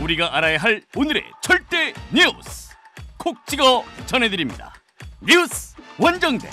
우리가 알아야 할 오늘의 절대 뉴스 콕 찍어 전해드립니다. 뉴스 원정대.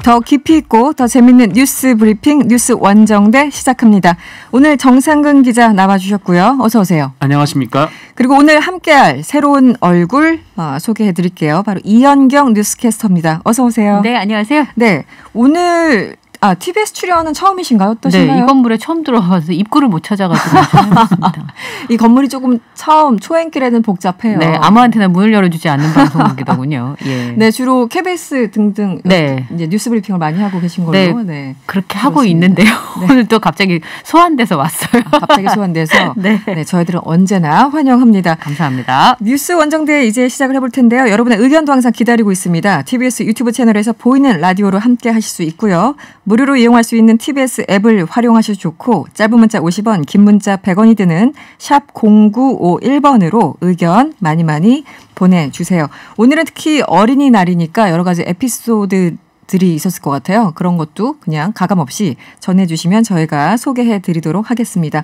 더 깊이 있고 더 재밌는 뉴스 브리핑 뉴스 원정대 시작합니다. 오늘 정상근 기자 나와주셨고요. 어서 오세요. 안녕하십니까. 그리고 오늘 함께할 새로운 얼굴 소개해드릴게요. 바로 이현경 뉴스캐스터입니다. 어서 오세요. 네, 안녕하세요. 네, 오늘 TBS 출연은 처음이신가요? 어떠신가요? 네, 이 건물에 처음 들어와서 입구를 못 찾아가지고 처음이었습니다. 이 건물이 조금 처음 초행길에는 복잡해요. 네, 아무한테나 문을 열어주지 않는 방송이더군요. 예. 네, 주로 KBS 등등 네. 이제 뉴스 브리핑을 많이 하고 계신 걸로. 네, 네. 그렇게 하고 그렇습니다. 있는데요. 네. 오늘 또 갑자기 소환돼서 왔어요. 갑자기 소환돼서. 네. 네, 저희들은 언제나 환영합니다. 감사합니다. 뉴스 원정대 이제 시작을 해볼 텐데요. 여러분의 의견도 항상 기다리고 있습니다. TBS 유튜브 채널에서 보이는 라디오로 함께 하실 수 있고요. 무료로 이용할 수 있는 TBS 앱을 활용하셔도 좋고 짧은 문자 50원, 긴 문자 100원이 드는 샵 0951번으로 의견 많이 많이 보내주세요. 오늘은 특히 어린이날이니까 여러 가지 에피소드들이 있었을 것 같아요. 그런 것도 그냥 가감없이 전해주시면 저희가 소개해드리도록 하겠습니다.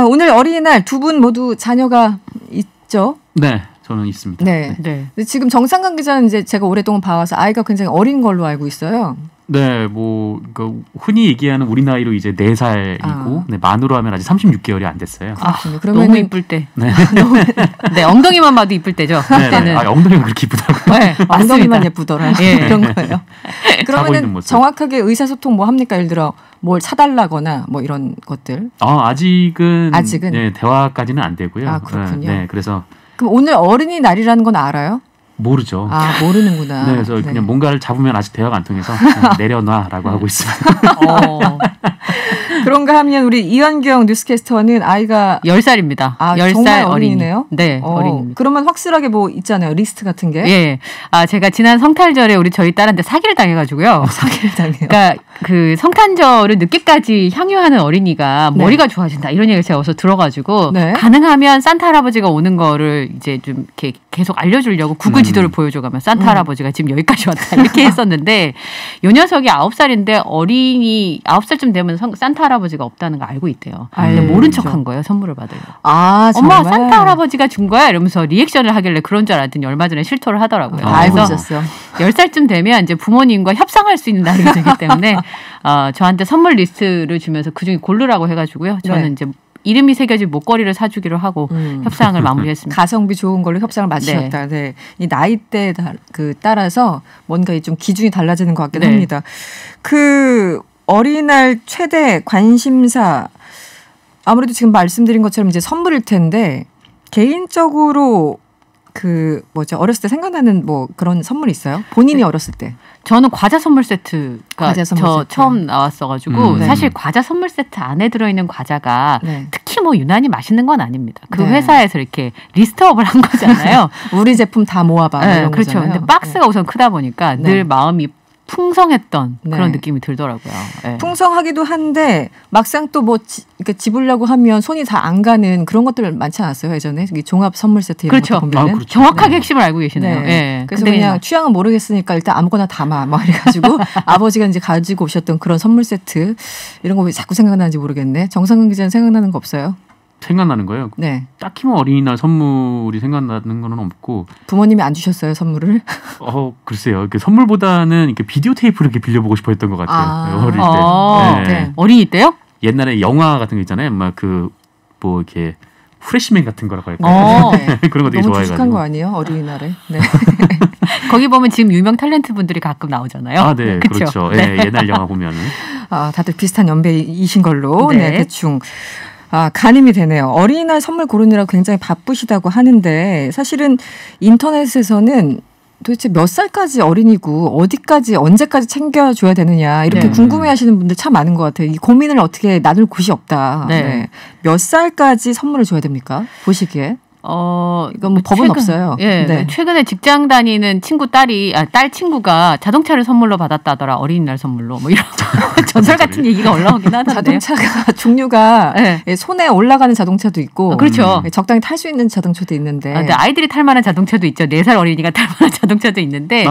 오늘 어린이날 두 분 모두 자녀가 있죠? 네, 저는 있습니다. 네. 네. 근데 지금 정상근 기자는 이제 제가 오랫동안 봐와서 아이가 굉장히 어린 걸로 알고 있어요. 네, 그러니까 흔히 얘기하는 우리 나이로 이제 4살이고 네, 만으로 하면 아직 36개월이 안 됐어요. 너무 이쁠 때. 네. 네, 엉덩이만 봐도 이쁠 때죠. 네, 엉덩이가 그렇게 이쁘다고요? 네, 엉덩이만 예쁘더라. 예. 그런 거예요. 그러면은 정확하게 의사소통 뭐 합니까? 예를 들어 뭘 사달라거나 뭐 이런 것들. 아직은 네, 대화까지는 안 되고요. 그렇군요. 네, 그래서 그럼 오늘 어린이날이라는 건 알아요? 모르죠. 모르는구나. 네, 그래서 그냥 뭔가를 잡으면 아직 대화가 안 통해서 내려놔라고 하고 있습니다. 그런가 하면 우리 이현경 뉴스캐스터는 아이가 10살입니다. 10살 정말 어린이네요? 네, 어린입니다. 그러면 확실하게 뭐 있잖아요. 리스트 같은 게. 예. 제가 지난 성탄절에 저희 딸한테 사기를 당해가지고요. 사기를 당해요. 그러니까 그 성탄절을 늦게까지 향유하는 어린이가 머리가 좋아진다 이런 얘기를 제가 어디서 들어가지고 가능하면 산타 할아버지가 오는 거를 이제 좀 이렇게 계속 알려주려고 구글 지도를 보여줘가면 산타 할아버지가 지금 여기까지 왔다 이렇게 했었는데 요 녀석이 9살인데 어린이 9살쯤 되면 산타 할아버지가 없다는 거 알고 있대요. 근데 모른 척한 거예요. 선물을 받으려고. 엄마 산타 할아버지가 준 거야? 이러면서 리액션을 하길래 그런 줄 알았더니 얼마 전에 실토를 하더라고요. 알고 있었어. 10살쯤 되면 이제 부모님과 협상할 수 있는 나이가 되기 때문에 저한테 선물 리스트를 주면서 그중에 고르라고 해가지고요. 저는 이제 이름이 새겨진 목걸이를 사주기로 하고 협상을 마무리했습니다. 가성비 좋은 걸로 협상을 마치셨다. 네. 이 나이대에 따라서 뭔가 좀 기준이 달라지는 것 같긴 합니다. 그 어린이날 최대 관심사 아무래도 지금 말씀드린 것처럼 이제 선물일 텐데 개인적으로 어렸을 때 생각나는 뭐 그런 선물 있어요? 본인이 어렸을 때. 저는 과자 선물 세트가 처음 나왔어가지고 사실 과자 선물 세트 안에 들어있는 과자가 특히 뭐 유난히 맛있는 건 아닙니다. 그 회사에서 이렇게 리스트업을 한 거잖아요. 우리 제품 다 모아봐. 이런 그렇죠. 거잖아요. 근데 박스가 우선 크다 보니까 늘 마음이 풍성했던 그런 느낌이 들더라고요. 네. 풍성하기도 한데 막상 또 뭐 집으려고 하면 손이 다 안 가는 그런 것들 많지 않았어요 예전에 종합 선물 세트 이런 것도 보면은 그렇죠. 정확하게 핵심을 알고 계시네요. 네. 그래서 그냥 취향은 모르겠으니까 일단 아무거나 담아 막 이래가지고 아버지가 이제 가지고 오셨던 그런 선물 세트 이런 거 왜 자꾸 생각나는지 모르겠네. 정상근 기자는 생각나는 거 없어요? 생각나는 거예요? 네. 딱히 뭐 어린이날 선물이 생각나는 건 없고. 부모님이 안 주셨어요 선물을? 글쎄요. 선물보다는 이렇게 비디오 테이프를 이렇게 빌려보고 싶어했던 것 같아요. 어릴 때. 네. 어린이 때요? 옛날에 영화 같은 거 있잖아요. 막 뭐 이렇게 프레시맨 같은 거라고 할까요? 그런 거 되게 좋아해가지고. 너무 주식한 거 아니에요? 어린이날에. 네. 거기 보면 지금 유명 탤런트 분들이 가끔 나오잖아요. 네, 그렇죠. 네. 옛날 영화 보면은. 다들 비슷한 연배이신 걸로 대충. 가늠이 되네요. 어린이날 선물 고르느라고 굉장히 바쁘시다고 하는데 사실은 인터넷에서는 도대체 몇 살까지 어린이고 어디까지 언제까지 챙겨줘야 되느냐 이렇게 궁금해하시는 분들 참 많은 것 같아요. 이 고민을 어떻게 나눌 곳이 없다. 몇 살까지 선물을 줘야 됩니까? 보시기에. 이건 뭐 법은 없어요. 예, 네. 최근에 직장 다니는 친구 딸 친구가 자동차를 선물로 받았다더라. 어린이날 선물로 뭐 이런 전설 같은 얘기가 올라오긴 하던데요. 자동차가 종류가 네. 손에 올라가는 자동차도 있고, 그렇죠. 적당히 탈 수 있는 자동차도 있는데, 근데 아이들이 탈 만한 자동차도 있죠. 4살 어린이가 탈 만한 자동차도 있는데,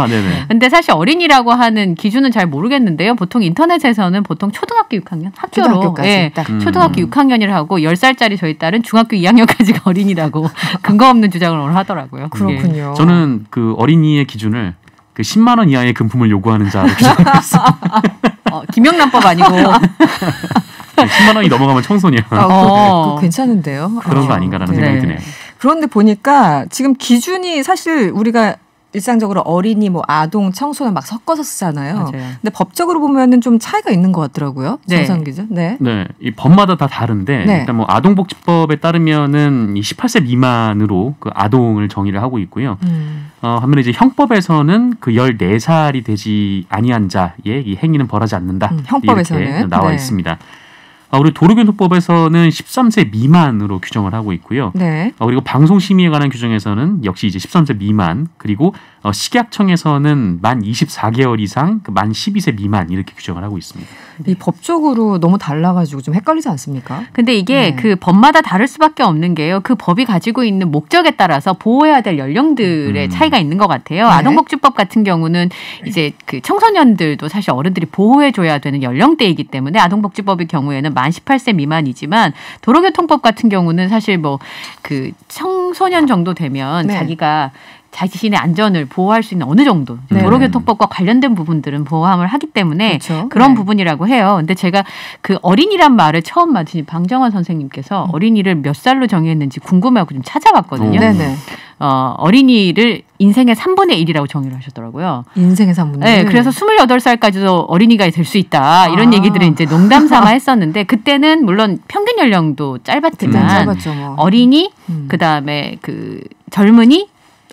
근데 사실 어린이라고 하는 기준은 잘 모르겠는데요. 보통 인터넷에서는 보통 초등학교 6학년 학교로, 초등학교까지 초등학교 6학년이라 하고 10살짜리 저희 딸은 중학교 2학년까지가 어린이라고. 근거 없는 주장을 오늘 하더라고요. 그렇군요. 예. 저는 그 어린이의 기준을 그 10만 원 이하의 금품을 요구하는 자로 규정했어요. 김영란법 아니고 10만 원이 넘어가면 청소년. 그거 괜찮은데요. 그런 거 아닌가라는 생각이 드네요. 그런데 보니까 지금 기준이 사실 우리가 일상적으로 어린이, 뭐 아동, 청소년 막 섞어서 쓰잖아요. 맞아요. 근데 법적으로 보면은 좀 차이가 있는 것 같더라고요. 정상 기준. 네. 이 법마다 다 다른데 일단 뭐 아동복지법에 따르면은 이 18세 미만으로 그 아동을 정의를 하고 있고요. 반면에 이제 형법에서는 그 14살이 되지 아니한 자의 이 행위는 벌하지 않는다. 형법에서는 이렇게 나와 있습니다. 우리 도로교통법에서는 13세 미만으로 규정을 하고 있고요. 그리고 방송심의에 관한 규정에서는 역시 이제 13세 미만, 그리고 식약청에서는 만 24개월 이상, 만 12세 미만 이렇게 규정을 하고 있습니다. 이 법적으로 너무 달라가지고 좀 헷갈리지 않습니까? 근데 이게 그 법마다 다를 수밖에 없는 게요. 그 법이 가지고 있는 목적에 따라서 보호해야 될 연령들의 차이가 있는 것 같아요. 아동복지법 같은 경우는 이제 그 청소년들도 사실 어른들이 보호해줘야 되는 연령대이기 때문에 아동복지법의 경우에는 만 18세 미만이지만 도로교통법 같은 경우는 사실 뭐 그 청소년 정도 되면 자기가 자신의 안전을 보호할 수 있는 어느 정도 도로교통법과 관련된 부분들은 보호함을 하기 때문에 그런 부분이라고 해요. 근데 제가 그 어린이란 말을 처음 맡으신 방정환 선생님께서 어린이를 몇 살로 정의했는지 궁금해하고 좀 찾아봤거든요. 어린이를 인생의 3분의 1이라고 정의를 하셨더라고요. 인생의 3분의 1? 네, 그래서 28살까지도 어린이가 될 수 있다. 이런 얘기들을 이제 농담 삼아 했었는데 그때는 물론 평균 연령도 짧았지만 어린이, 그다음에 그 젊은이,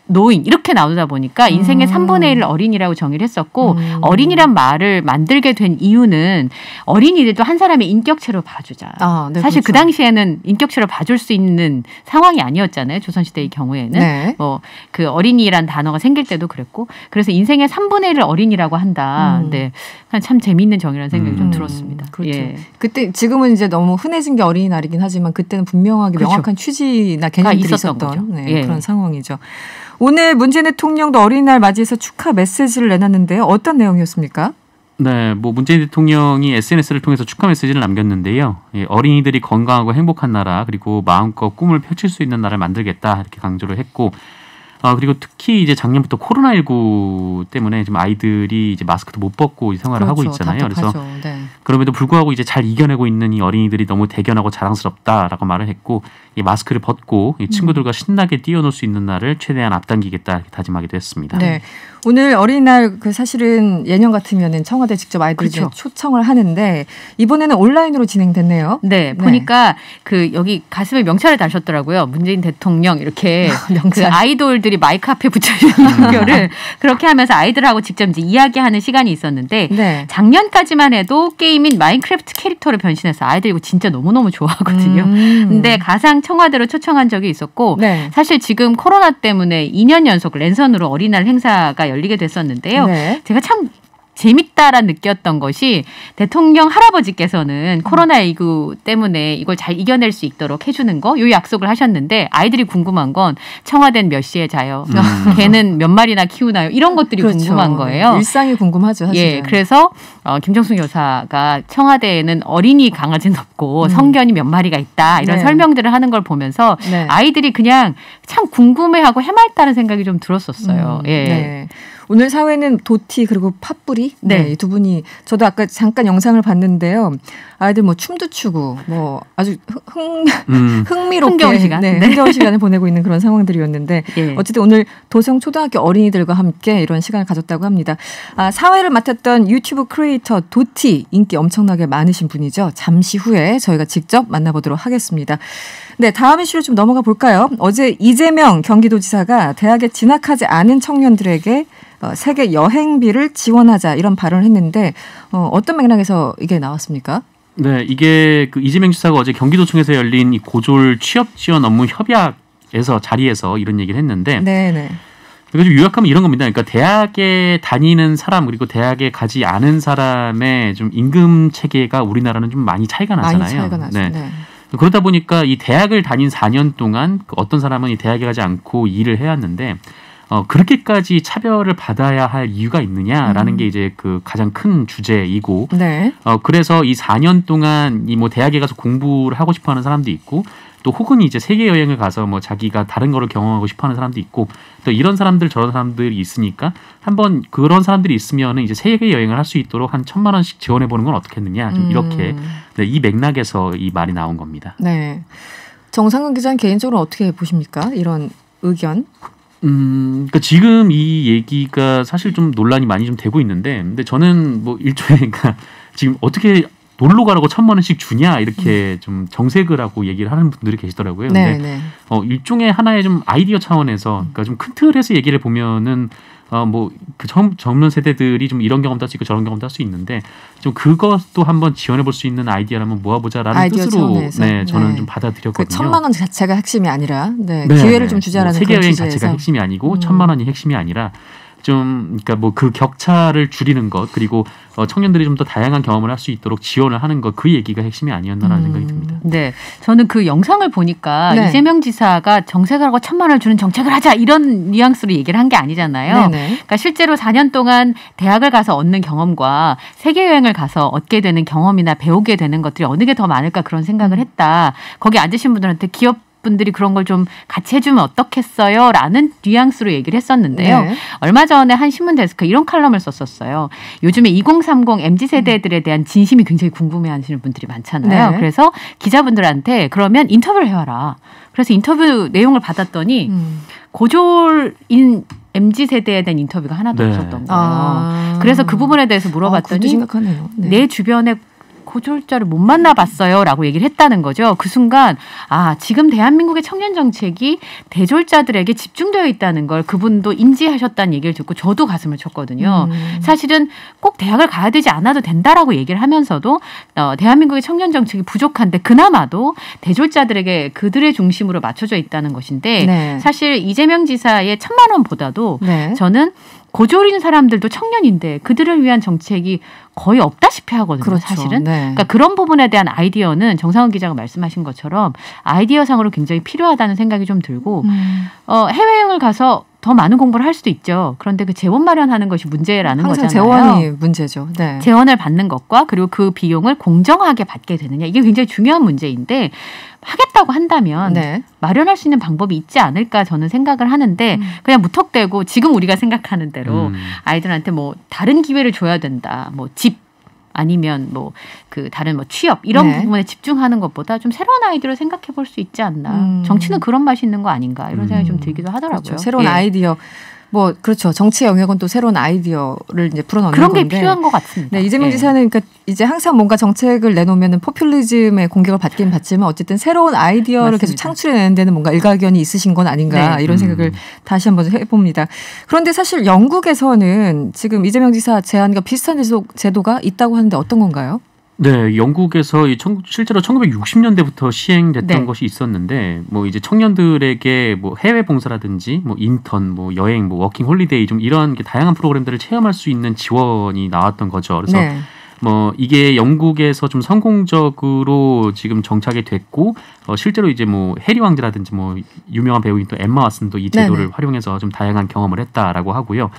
노인 이렇게 나누다 보니까 인생의 3분의 1을 어린이라고 정의를 했었고 어린이란 말을 만들게 된 이유는 어린이들도 한 사람의 인격체로 봐주자. 사실 그 당시에는 인격체로 봐줄 수 있는 상황이 아니었잖아요. 조선시대의 경우에는. 뭐 그 어린이란 단어가 생길 때도 그랬고 그래서 인생의 3분의 1을 어린이라고 한다. 근데 참 재미있는 정의라는 생각이 좀 들었습니다. 그렇죠. 그때 지금은 이제 너무 흔해진 게 어린이날이긴 하지만 그때는 분명하게 명확한 취지나 개념들이 있었던 그런 상황이죠. 오늘 문재인 대통령도 어린이날 맞이해서 축하 메시지를 내놨는데요. 어떤 내용이었습니까? 네, 뭐 문재인 대통령이 SNS를 통해서 축하 메시지를 남겼는데요. 어린이들이 건강하고 행복한 나라 그리고 마음껏 꿈을 펼칠 수 있는 나라를 만들겠다 이렇게 강조를 했고, 그리고 특히 이제 작년부터 코로나19 때문에 지금 아이들이 이제 마스크도 못 벗고 생활을 하고 있잖아요. 답답하죠. 그래서 그럼에도 불구하고 이제 잘 이겨내고 있는 이 어린이들이 너무 대견하고 자랑스럽다라고 말을 했고, 이 마스크를 벗고 이 친구들과 신나게 뛰어놀 수 있는 날을 최대한 앞당기겠다 이렇게 다짐하기도 했습니다. 네. 오늘 어린이날 그 사실은 예년 같으면은 청와대 직접 아이들이 초청을 하는데 이번에는 온라인으로 진행됐네요. 네, 보니까 그 여기 가슴에 명찰을 달셨더라고요. 문재인 대통령 이렇게 그 아이돌들이 마이크 앞에 붙여주는 거를 그렇게 하면서 아이들하고 직접 이제 이야기하는 시간이 있었는데 작년까지만 해도 게임인 마인크래프트 캐릭터를 변신해서 아이들이 이거 진짜 너무너무 좋아하거든요. 근데 가상 청와대로 초청한 적이 있었고 사실 지금 코로나 때문에 2년 연속 랜선으로 어린이날 행사가 열리게 됐었는데요. 제가 참 재밌다라 느꼈던 것이 대통령 할아버지께서는 코로나19 때문에 이걸 잘 이겨낼 수 있도록 해주는 거, 요 약속을 하셨는데 아이들이 궁금한 건 청와대는 몇 시에 자요? 개는 몇 마리나 키우나요? 이런 것들이 궁금한 거예요. 일상이 궁금하죠. 사실은. 그래서 김정숙 여사가 청와대에는 어린이 강아지는 없고 성견이 몇 마리가 있다 이런 설명들을 하는 걸 보면서 아이들이 그냥 참 궁금해하고 해맑다는 생각이 좀 들었었어요. 오늘 사회는 도티 그리고 팥뿌리 이 두 분이 저도 아까 잠깐 영상을 봤는데요. 아이들 뭐 춤도 추고 뭐 아주 흥미롭게 흥겨운 시간 흥겨운 시간을 보내고 있는 그런 상황들이었는데 어쨌든 오늘 도성 초등학교 어린이들과 함께 이런 시간을 가졌다고 합니다. 사회를 맡았던 유튜브 크리에이터 도티 인기 엄청나게 많으신 분이죠. 잠시 후에 저희가 직접 만나보도록 하겠습니다. 네, 다음 이슈로 좀 넘어가 볼까요? 어제 이재명 경기도지사가 대학에 진학하지 않은 청년들에게 세계 여행비를 지원하자 이런 발언을 했는데 어떤 맥락에서 이게 나왔습니까? 네, 이게 그 이재명 지사가 어제 경기도청에서 열린 이 고졸 취업 지원 업무 협약 자리에서 이런 얘기를 했는데 네네. 그래서 요약하면 이런 겁니다. 그러니까 대학에 다니는 사람 그리고 대학에 가지 않은 사람의 좀 임금 체계가 우리나라는 좀 많이 차이가 나잖아요. 많이 차이가 나죠. 네. 네. 그러다 보니까 이 대학을 다닌 4년 동안 어떤 사람은 이 대학에 가지 않고 일을 해왔는데 그렇게까지 차별을 받아야 할 이유가 있느냐라는 게 이제 그 가장 큰 주제이고 네. 그래서 이 4년 동안 이 뭐 대학에 가서 공부를 하고 싶어하는 사람도 있고 또 혹은 이제 세계 여행을 가서 뭐 자기가 다른 거를 경험하고 싶어하는 사람도 있고 또 이런 사람들 저런 사람들이 있으니까 한번 그런 사람들이 있으면은 이제 세계 여행을 할 수 있도록 한 1,000만 원씩 지원해 보는 건 어떻겠느냐 좀 이렇게 네, 이 맥락에서 이 말이 나온 겁니다. 네. 정상근 기자는 개인적으로 어떻게 보십니까? 이런 의견? 그러니까 지금 이 얘기가 사실 좀 논란이 많이 좀 되고 있는데, 근데 저는 뭐 일종의 그러니까 지금 어떻게 놀러 가라고 1,000만 원씩 주냐 이렇게 좀 정색을 하고 얘기를 하는 분들이 계시더라고요. 근데 네. 일종의 하나의 좀 아이디어 차원에서, 그러니까 좀 큰 틀에서 얘기를 보면은 뭐 그 젊은 세대들이 좀 이런 경험도 할 수 있고 저런 경험도 할 수 있는데 좀 그것도 한번 지원해 볼 수 있는 아이디어를 한번 모아보자라는 뜻으로 차원에서. 네, 저는 네. 좀 받아들였거든요. 그 1,000만 원 자체가 핵심이 아니라 네, 기회를 좀 주자라는 세계 그런 여행 취지에서. 자체가 핵심이 아니고 1,000만 원이 핵심이 아니라 좀 그러니까 뭐 그 격차를 줄이는 것 그리고 청년들이 좀 더 다양한 경험을 할 수 있도록 지원을 하는 것 그 얘기가 핵심이 아니었나라는 생각이 듭니다. 네, 저는 그 영상을 보니까 네. 이재명 지사가 정책하고 1,000만 원을 주는 정책을 하자 이런 뉘앙스로 얘기를 한 게 아니잖아요. 네네. 그러니까 실제로 4년 동안 대학을 가서 얻는 경험과 세계 여행을 가서 얻게 되는 경험이나 배우게 되는 것들이 어느 게 더 많을까 그런 생각을 했다. 거기 앉으신 분들한테 기업 분들이 그런 걸 좀 같이 해주면 어떻겠어요? 라는 뉘앙스로 얘기를 했었는데요. 네. 얼마 전에 한 신문 데스크 이런 칼럼을 썼었어요. 요즘에 2030 MZ세대들에 대한 진심이 굉장히 궁금해하시는 분들이 많잖아요. 네. 그래서 기자분들한테 그러면 인터뷰를 해와라. 그래서 인터뷰 내용을 받았더니 고졸인 MZ세대에 대한 인터뷰가 하나도 네. 없었던 거예요. 그래서 그 부분에 대해서 물어봤더니 그것도 심각하네요. 네. 내 주변에 고졸자를 못 만나봤어요 라고 얘기를 했다는 거죠. 그 순간 지금 대한민국의 청년 정책이 대졸자들에게 집중되어 있다는 걸 그분도 인지하셨다는 얘기를 듣고 저도 가슴을 쳤거든요. 사실은 꼭 대학을 가야 되지 않아도 된다라고 얘기를 하면서도 대한민국의 청년 정책이 부족한데 그나마도 대졸자들에게 그들의 중심으로 맞춰져 있다는 것인데 네. 사실 이재명 지사의 1,000만 원보다도 네. 저는 고졸인 사람들도 청년인데 그들을 위한 정책이 거의 없다시피 하거든요. 그렇죠. 사실은. 네. 그러니까 그런 부분에 대한 아이디어는 정상훈 기자가 말씀하신 것처럼 아이디어상으로 굉장히 필요하다는 생각이 좀 들고 해외여행을 가서 더 많은 공부를 할 수도 있죠. 그런데 그 재원 마련하는 것이 문제라는 항상 거잖아요. 재원이 문제죠. 네. 재원을 받는 것과 그리고 그 비용을 공정하게 받게 되느냐. 이게 굉장히 중요한 문제인데 하겠다고 한다면 네. 마련할 수 있는 방법이 있지 않을까 저는 생각을 하는데 그냥 무턱대고 지금 우리가 생각하는 대로 아이들한테 뭐 다른 기회를 줘야 된다. 뭐 집 아니면 뭐 그 다른 뭐 취업 이런 네. 부분에 집중하는 것보다 좀 새로운 아이디어를 생각해 볼 수 있지 않나. 정치는 그런 맛이 있는 거 아닌가 이런 생각이 좀 들기도 하더라고요. 그렇죠. 새로운 예. 아이디어. 뭐 그렇죠. 정치 영역은 또 새로운 아이디어를 이제 불어넣는 그런 게 건데. 필요한 것 같습니다. 네, 이재명 예. 지사는 그러니까 이제 항상 뭔가 정책을 내놓으면은 포퓰리즘의 공격을 받긴 받지만 어쨌든 새로운 아이디어를 맞습니다. 계속 창출해내는 데는 뭔가 일가견이 있으신 건 아닌가 네. 이런 생각을 다시 한번 해봅니다. 그런데 사실 영국에서는 지금 이재명 지사 제안과 비슷한 제도가 있다고 하는데 어떤 건가요? 네, 영국에서 실제로 1960년대부터 시행됐던 네. 것이 있었는데, 뭐 이제 청년들에게 뭐 해외 봉사라든지, 뭐 인턴, 뭐 여행, 뭐 워킹 홀리데이 좀 이런 다양한 프로그램들을 체험할 수 있는 지원이 나왔던 거죠. 그래서 네. 뭐 이게 영국에서 좀 성공적으로 지금 정착이 됐고, 실제로 이제 뭐 해리 왕자라든지 뭐 유명한 배우인 또 엠마 왓슨도 이 제도를 네네. 활용해서 좀 다양한 경험을 했다라고 하고요.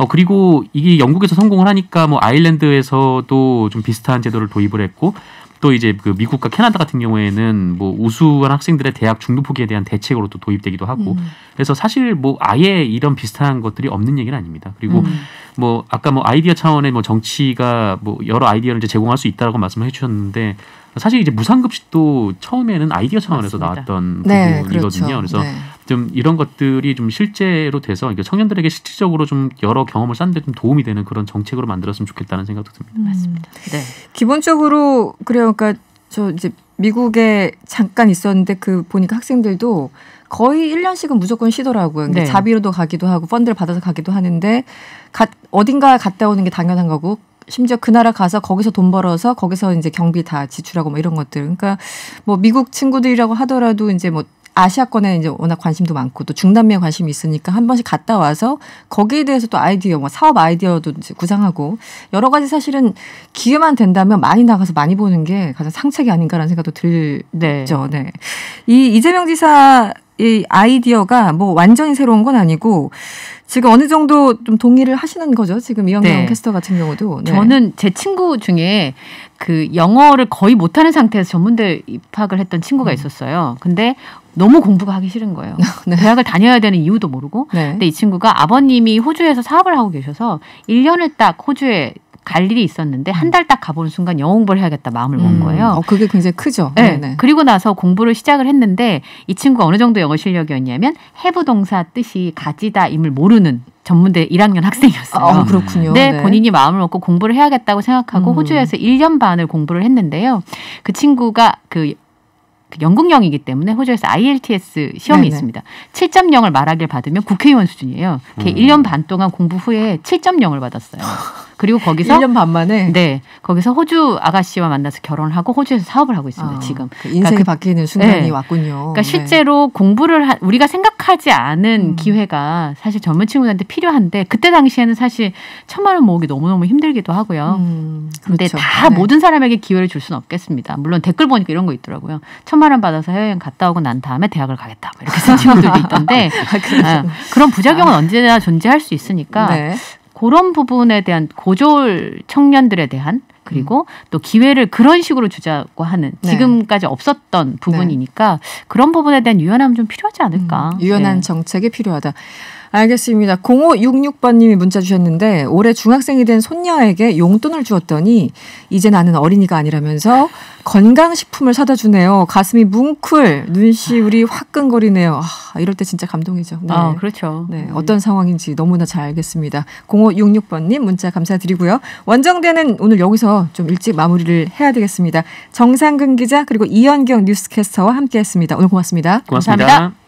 그리고 이게 영국에서 성공을 하니까 뭐 아일랜드에서도 좀 비슷한 제도를 도입을 했고 또 이제 그 미국과 캐나다 같은 경우에는 뭐 우수한 학생들의 대학 중도 포기에 대한 대책으로 또 도입되기도 하고 그래서 사실 뭐 아예 이런 비슷한 것들이 없는 얘기는 아닙니다. 그리고 뭐 아까 뭐 아이디어 차원의 뭐 정치가 뭐 여러 아이디어를 이제 제공할 수 있다라고 말씀을 해주셨는데 사실 이제 무상급식도 처음에는 아이디어 차원에서 맞습니다. 나왔던 네, 부분이거든요. 그렇죠. 그래서 네. 좀 이런 것들이 좀 실제로 돼서 그러니까 청년들에게 실질적으로 좀 여러 경험을 쌓는 데 좀 도움이 되는 그런 정책으로 만들었으면 좋겠다는 생각도 듭니다. 맞습니다. 네. 기본적으로 그래요. 그러니까 저 이제 미국에 잠깐 있었는데 그 보니까 학생들도 거의 1년씩은 무조건 쉬더라고요. 네. 자비로도 가기도 하고 펀드를 받아서 가기도 하는데 어딘가 갔다 오는 게 당연한 거고 심지어 그 나라 가서 거기서 돈 벌어서 거기서 이제 경비 다 지출하고 뭐 이런 것들. 그러니까 뭐 미국 친구들이라고 하더라도 이제 뭐 아시아권에 이제 워낙 관심도 많고 또 중남미에 관심이 있으니까 한 번씩 갔다 와서 거기에 대해서 또 아이디어, 뭐 사업 아이디어도 이제 구상하고 여러 가지 사실은 기회만 된다면 많이 나가서 많이 보는 게 가장 상책이 아닌가라는 생각도 들죠. 네. 이 이재명 지사 이 아이디어가 뭐 완전히 새로운 건 아니고 지금 어느 정도 좀 동의를 하시는 거죠. 지금 이영경 캐스터 같은 경우도. 네. 저는 제 친구 중에 그 영어를 거의 못하는 상태에서 전문대 입학을 했던 친구가 있었어요. 근데 너무 공부가 하기 싫은 거예요. 네. 대학을 다녀야 되는 이유도 모르고. 네. 근데 이 친구가 아버님이 호주에서 사업을 하고 계셔서 1년을 딱 호주에 갈 일이 있었는데 한 달 딱 가보는 순간 영어 공부를 해야겠다 마음을 먹은 거예요. 그게 굉장히 크죠. 네. 네네. 그리고 나서 공부를 시작을 했는데 이 친구가 어느 정도 영어 실력이었냐면 해부동사 뜻이 가지다임을 모르는 전문대 1학년 학생이었어요. 그렇군요. 네, 본인이 마음을 먹고 공부를 해야겠다고 생각하고 호주에서 1년 반을 공부를 했는데요. 그 친구가 그 영국령이기 때문에 호주에서 IELTS 시험이 있습니다. 7.0을 말하길 받으면 국회의원 수준이에요. 1년 반 동안 공부 후에 7.0을 받았어요. 그리고 거기서 1년 반 만에 거기서 호주 아가씨와 만나서 결혼을 하고 호주에서 사업을 하고 있습니다. 지금 인생이 바뀌는 순간이 왔군요. 그러니까 실제로 공부를 우리가 생각하지 않은 기회가 사실 젊은 친구들한테 필요한데 그때 당시에는 사실 1,000만 원 모으기 너무너무 힘들기도 하고요. 그런데 그렇죠. 다 모든 사람에게 기회를 줄 수는 없겠습니다. 물론 댓글 보니까 이런 거 있더라고요. 1,000만 원 받아서 해외여행 갔다 오고 난 다음에 대학을 가겠다. 이렇게 쓴 친구들도 있던데 그런 부작용은 언제나 존재할 수 있으니까 그런 부분에 대한 고졸 청년들에 대한 그리고 또 기회를 그런 식으로 주자고 하는 지금까지 없었던 부분이니까 그런 부분에 대한 유연함은 좀 필요하지 않을까. 유연한 정책이 필요하다. 알겠습니다. 0566번님이 문자 주셨는데 올해 중학생이 된 손녀에게 용돈을 주었더니 이제 나는 어린이가 아니라면서 건강식품을 사다 주네요. 가슴이 뭉클, 눈시울이 화끈거리네요. 이럴 때 진짜 감동이죠. 네. 그렇죠. 네, 어떤 상황인지 너무나 잘 알겠습니다. 0566번님 문자 감사드리고요. 원정대는 오늘 여기서 좀 일찍 마무리를 해야 되겠습니다. 정상근 기자 그리고 이현경 뉴스캐스터와 함께했습니다. 오늘 고맙습니다. 고맙습니다. 감사합니다.